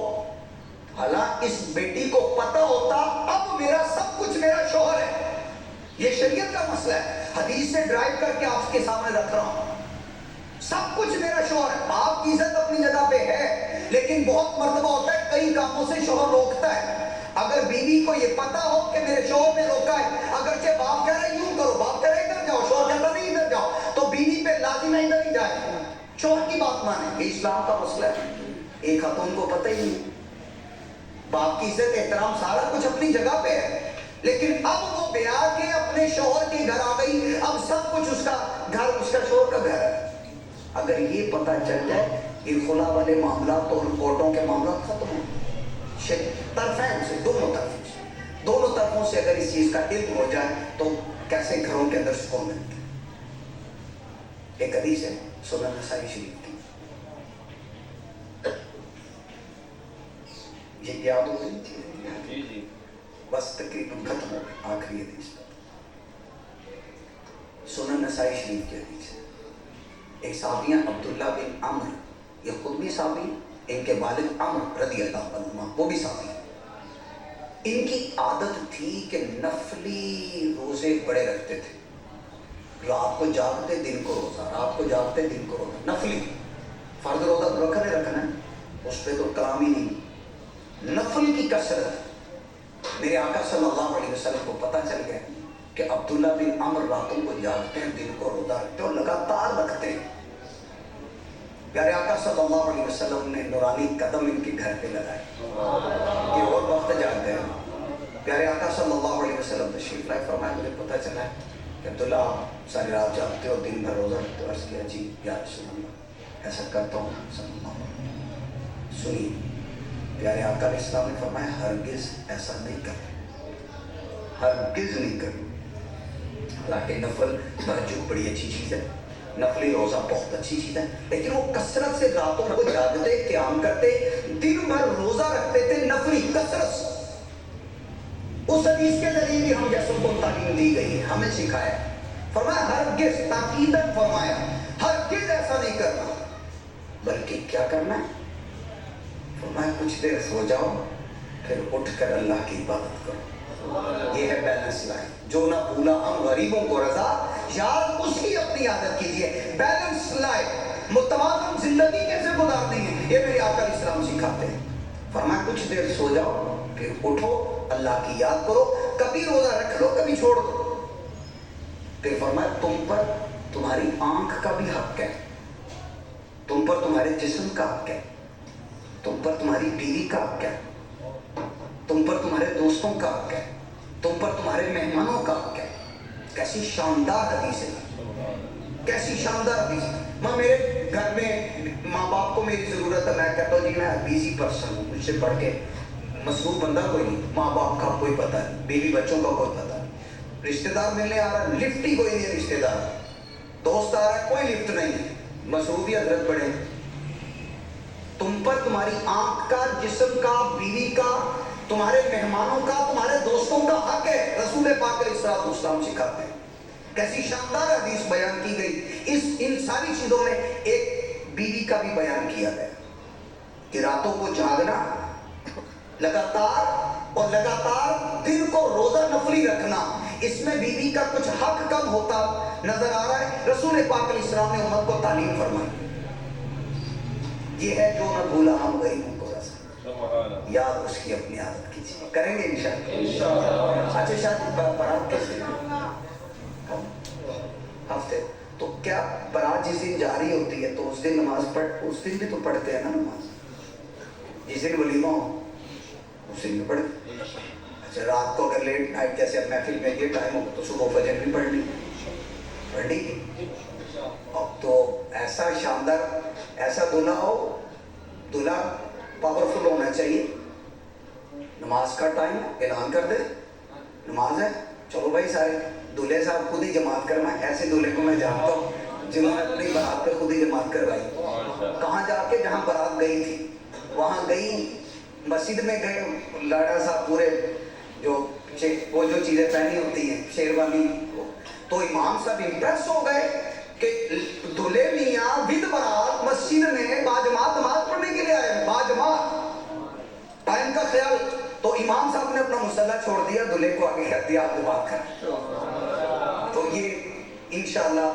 حالانکہ اس بیٹی کو پتہ ہوتا اب میرا سب کچھ میرا شوہر ہے. یہ شریعت کا مسئلہ ہے. حدیث سے ڈرائیو کر کے آپ کے سامنے رکھ رہا ہوں. سب کچھ میرا شوہر ہے. باپ کی عزت اپنی جگہ پہ ہے، لیکن بہت مرتبہ ہوتا ہے کئی کاموں سے شوہر روکتا ہے. اگر بیوی کو یہ پتا ہو کہ میرے شوہر نے روکا ہے، اگرچہ باپ کہہ رہا ہے یوں کرو، باپ کہہ رہا ہے ادھر جاؤ، شوہر کہتا نہیں ادھر جاؤ، تو بیوی پہ لازم ہے ادھر ہی جائے، شوہر کی بات مانے. یہ اسلام کا مسئلہ ہے. ایک خاتون کو پتہ ہی نہیں. باپ کی عزت احترام سارا کچھ اپنی جگہ پہ ہے، لیکن اب وہ بیاہ کے اپنے شوہر کے گھر آ گئی. اب سب کچھ اس کا گھر، اس کا شوہر کا گھر ہے. اگر یہ پتہ چل جائے کہ خلا والے معاملات اور کورٹوں کے معاملات ختم ہو طرفین سے، دونوں طرفوں سے اگر اس چیز کا علم ہو جائے تو کیسے گھروں کے اندر سکون ملتا ہے. ایک حدیث ہے سنن نسائی شریف کی، یہ یاد ہو گئی تھی بس تقریباً ختم ہو گئی. آخری حدیث سنن نسائی شریف کی حدیث ہے. ایک صحابی ہیں عبداللہ بن عمر، یہ خود بھی صحابی، ان کے والد عمر رضی اللہ عنہ وہ بھی صحابی. ان کی عادت تھی کہ نفلی روزے بڑے رکھتے تھے. رات کو جاگتے دن کو روزہ، رات کو جاگتے دن کو روزہ. نفلی فرض روزہ رکھنا ہے اس پہ تو کلام ہی نہیں. نفل کی کثرت. میرے آقا صلی اللہ علیہ وسلم کو پتہ چل گیا کہ عبداللہ بن عمر راتوں کو جاگتے ہیں، دن کو روزہ رکھتے ہیں اور لگاتار رکھتے ہیں. پیارے آقا صلی اللہ علیہ وسلم نے نورانی قدم ان کے گھر پہ لگائے کہ اور وقت جاگتے ہیں. پیارے آقا صلی اللہ علیہ وسلم تشریف لائے، فرمایا مجھے پتہ چلا ہے کہ عبداللہ آپ ساری رات جاگتے ہو، دن بھر روزہ رکھتے ہو. عرض کیا جی یا رسول اللہ ایسا کرتا ہوں صلی اللہ علیہ وسلم. سنیے پیارے آقا علیہ السلام نے فرمایا ہرگز ایسا نہیں کر، ہرگز نہیں کر. حالانکہ نفل تہجد بڑی اچھی چیز ہے، نفلی روزہ بہت اچھی چیز ہے، لیکن وہ کثرت سے راتوں کو جاگتے، قیام کرتے، دن بھر روزہ رکھتے تھے نفلی کثرت سے. اس حدیث کے ذریعے بھی ہم جیسوں کو تعلیم دی گئی ہے، ہمیں سکھایا. فرمایا ہرگز، تاکیداً فرمایا ہرگز ایسا نہیں کرنا. بلکہ کیا کرنا ہے؟ فرمایا کچھ دیر سو جاؤ، پھر اٹھ کر اللہ کی عبادت کرو. یہ ہے بیلنس لائف. جو نہ بھولا ہم غریبوں کو رضا، یاد اس کی اپنی عادت کیجئے. بیلنس لائف، متوازن زندگی کیسے گزارنی ہے، یہ میرے آقا علیہ السلام سکھاتے ہیں. فرمایا کچھ دیر سو جاؤ، پھر اٹھو، اللہ کی یاد کرو. کبھی روزہ رکھ لو، کبھی چھوڑ دو. پھر فرمایا تم پر تمہاری آنکھ کا بھی حق ہے، تم پر تمہارے جسم کا حق ہے، تم پر تمہاری بیوی کا حق ہے، تم پر تمہارے دوستوں کا حق ہے، تم پر تمہارے مہمانوں کا حق ہے. کیسی شاندار حدیث ہے، کیسی شاندار حدیث ہے. میرے گھر میں ماں باپ کو میری ضرورت ہے، میں کہتا ہوں جی میں بیزی پرسن ہوں، مجھ سے پڑھ کے مصروف بندہ کوئی نہیں. ماں باپ کا کوئی پتہ نہیں، بیوی بچوں کا کوئی پتہ نہیں. رشتہ دار ملنے آ رہا ہے، لفٹ ہی کوئی نہیں ہے. رشتہ دار دوست آ رہا ہے، کوئی لفٹ نہیں ہے. مصروفیت رکھ پڑے. تم پر تمہاری آنکھ کا، جسم کا، بیوی کا، تمہارے مہمانوں کا، تمہارے دوستوں کا حق ہے. رسول پاک علیہ الصلوۃ والسلام سکھاتے ہیں. کیسی شاندار حدیث بیان کی گئی. ان ساری چیزوں میں ایک بیوی کا بھی بیان کیا گیا کہ راتوں کو جاگنا، لگاتار دن کو روزہ نفلی رکھنا، اس میں بیوی کا کچھ حق کم ہوتا نظر آ رہا ہے. رسول پاک علیہ السلام نے امت کو تعلیم فرمائی. یہ ہے جو نہ بھولا ہم غریبوں کو رضا، یاد اس کی اپنی عادت کیجیے. کریں گے انشاءاللہ. اچھا شاید برات کس دن ہفتے، تو کیا برات جس دن جاری ہوتی ہے تو اس دن نماز اس دن بھی تو پڑھتے ہیں نا نماز. جس دن ولیمہ ہو اس دن بھی پڑھتے. اچھا رات کو اگر لیٹ نائٹ جیسے اب محفل میں یہ ٹائم ہو تو صبح فجر بھی پڑھنی. اب تو ایسا شاندار ایسا دلہا ہو، دلہا پاورفل ہونا چاہیے، نماز کا ٹائم اعلان کر دے, نماز ہے, چلو بھائی سارے دولہے صاحب خود ہی جماعت کروائیں. ایسے دولہے کو میں جانتا ہوں جنہوں نے اپنی بارات پہ خود ہی جماعت کروائی. کہاں جا کے, جہاں بارات گئی تھی وہاں گئی, مسجد میں گئے, لاڑا صاحب پورے جو وہ جو چیزیں پہنی ہوتی ہیں شیروانی, تو امام صاحب امپریس ہو گئے کہ دولہے میاں ود برات مسجد میں باجماعت نماز پڑھنے کے لیے آئے, باجماعت ٹائم کا خیال. تو امام صاحب نے اپنا مسلح چھوڑ دیا, دولہے کو آگے کر دیا, آپ دعا کر. تو یہ انشاءاللہ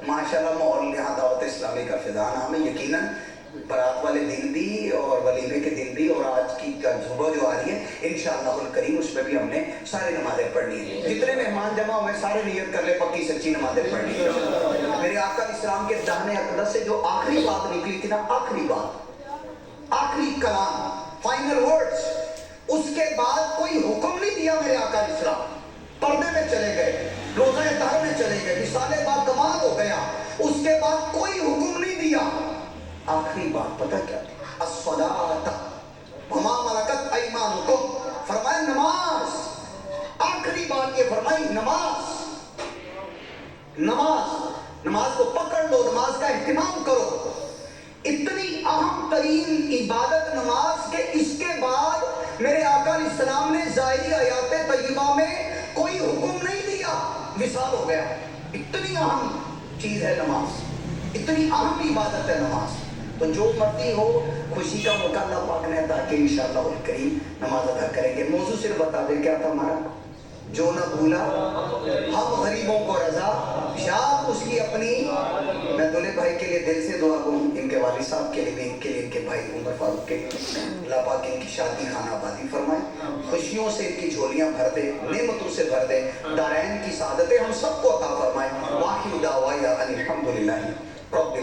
ماشاءاللہ ماحول یہاں دعوت اسلامی کا فضان عام ہے. یقیناً برات والے دن بھی اور ولیمے کے دن بھی اور آج کی صبح جو آ رہی ہے انشاءاللہ الکریم اس پہ بھی ہم نے ساری نمازیں پڑھنی ہیں. جتنے مہمان جمع ہوئے سارے نیت کر لے پکی سچی نمازیں پڑھنی ہیں. میرے آقا اسلام کے دہن اقدس سے جو آخری بات نکلی تھی نا, آخری بات, آخری کلام, فائنل ورڈز, اس کے بعد کوئی حکم نہیں دیا میرے آقا اسلام. پردے میں چلے گئے, روزہ طہر میں چلے گئے, وصال با کمال ہو گیا, اس کے بعد کوئی حکم نہیں دیا. آخری بات پتہ کیا تھی؟ الصلاۃ وما ملکت ایمانکم, فرمایا نماز. آخری بات یہ فرمائی نماز. نماز, نماز کو پکڑ لو, نماز کا اہتمام کرو. اتنی اہم ترین عبادت نماز کے اس کے بعد میرے آقا علیہ السلام نے ظاہری آیات طیبہ میں کوئی حکم نہیں دیا, وصال ہو گیا. اتنی اہم چیز ہے نماز, اتنی اہم عبادت ہے نماز. تو جو مرضی ہو خوشی کا موقع اللہ پاک نے عطا کہ انشاءاللہ الکریم نماز ادا کریں گے. موضوع صرف بتا دیں کیا تھا ہمارا, جو نہ بھولا ہم غریبوں کو رضا, یاد اس کی اپنی. میں دولہے بھائی کے لیے دل سے دعا کروں, ان کے والد صاحب کے لیے بھی, ان کے لیے ان کے بھائی عمر فاروق کے لیے, اللہ پاک ان کی شادی خانہ آبادی فرمائے, خوشیوں سے ان کی جھولیاں بھر دے, نعمتوں سے بھر دے, دارین کی سعادتیں ہم سب کو عطا فرمائے. واخر دعوانا ان الحمدللہ رب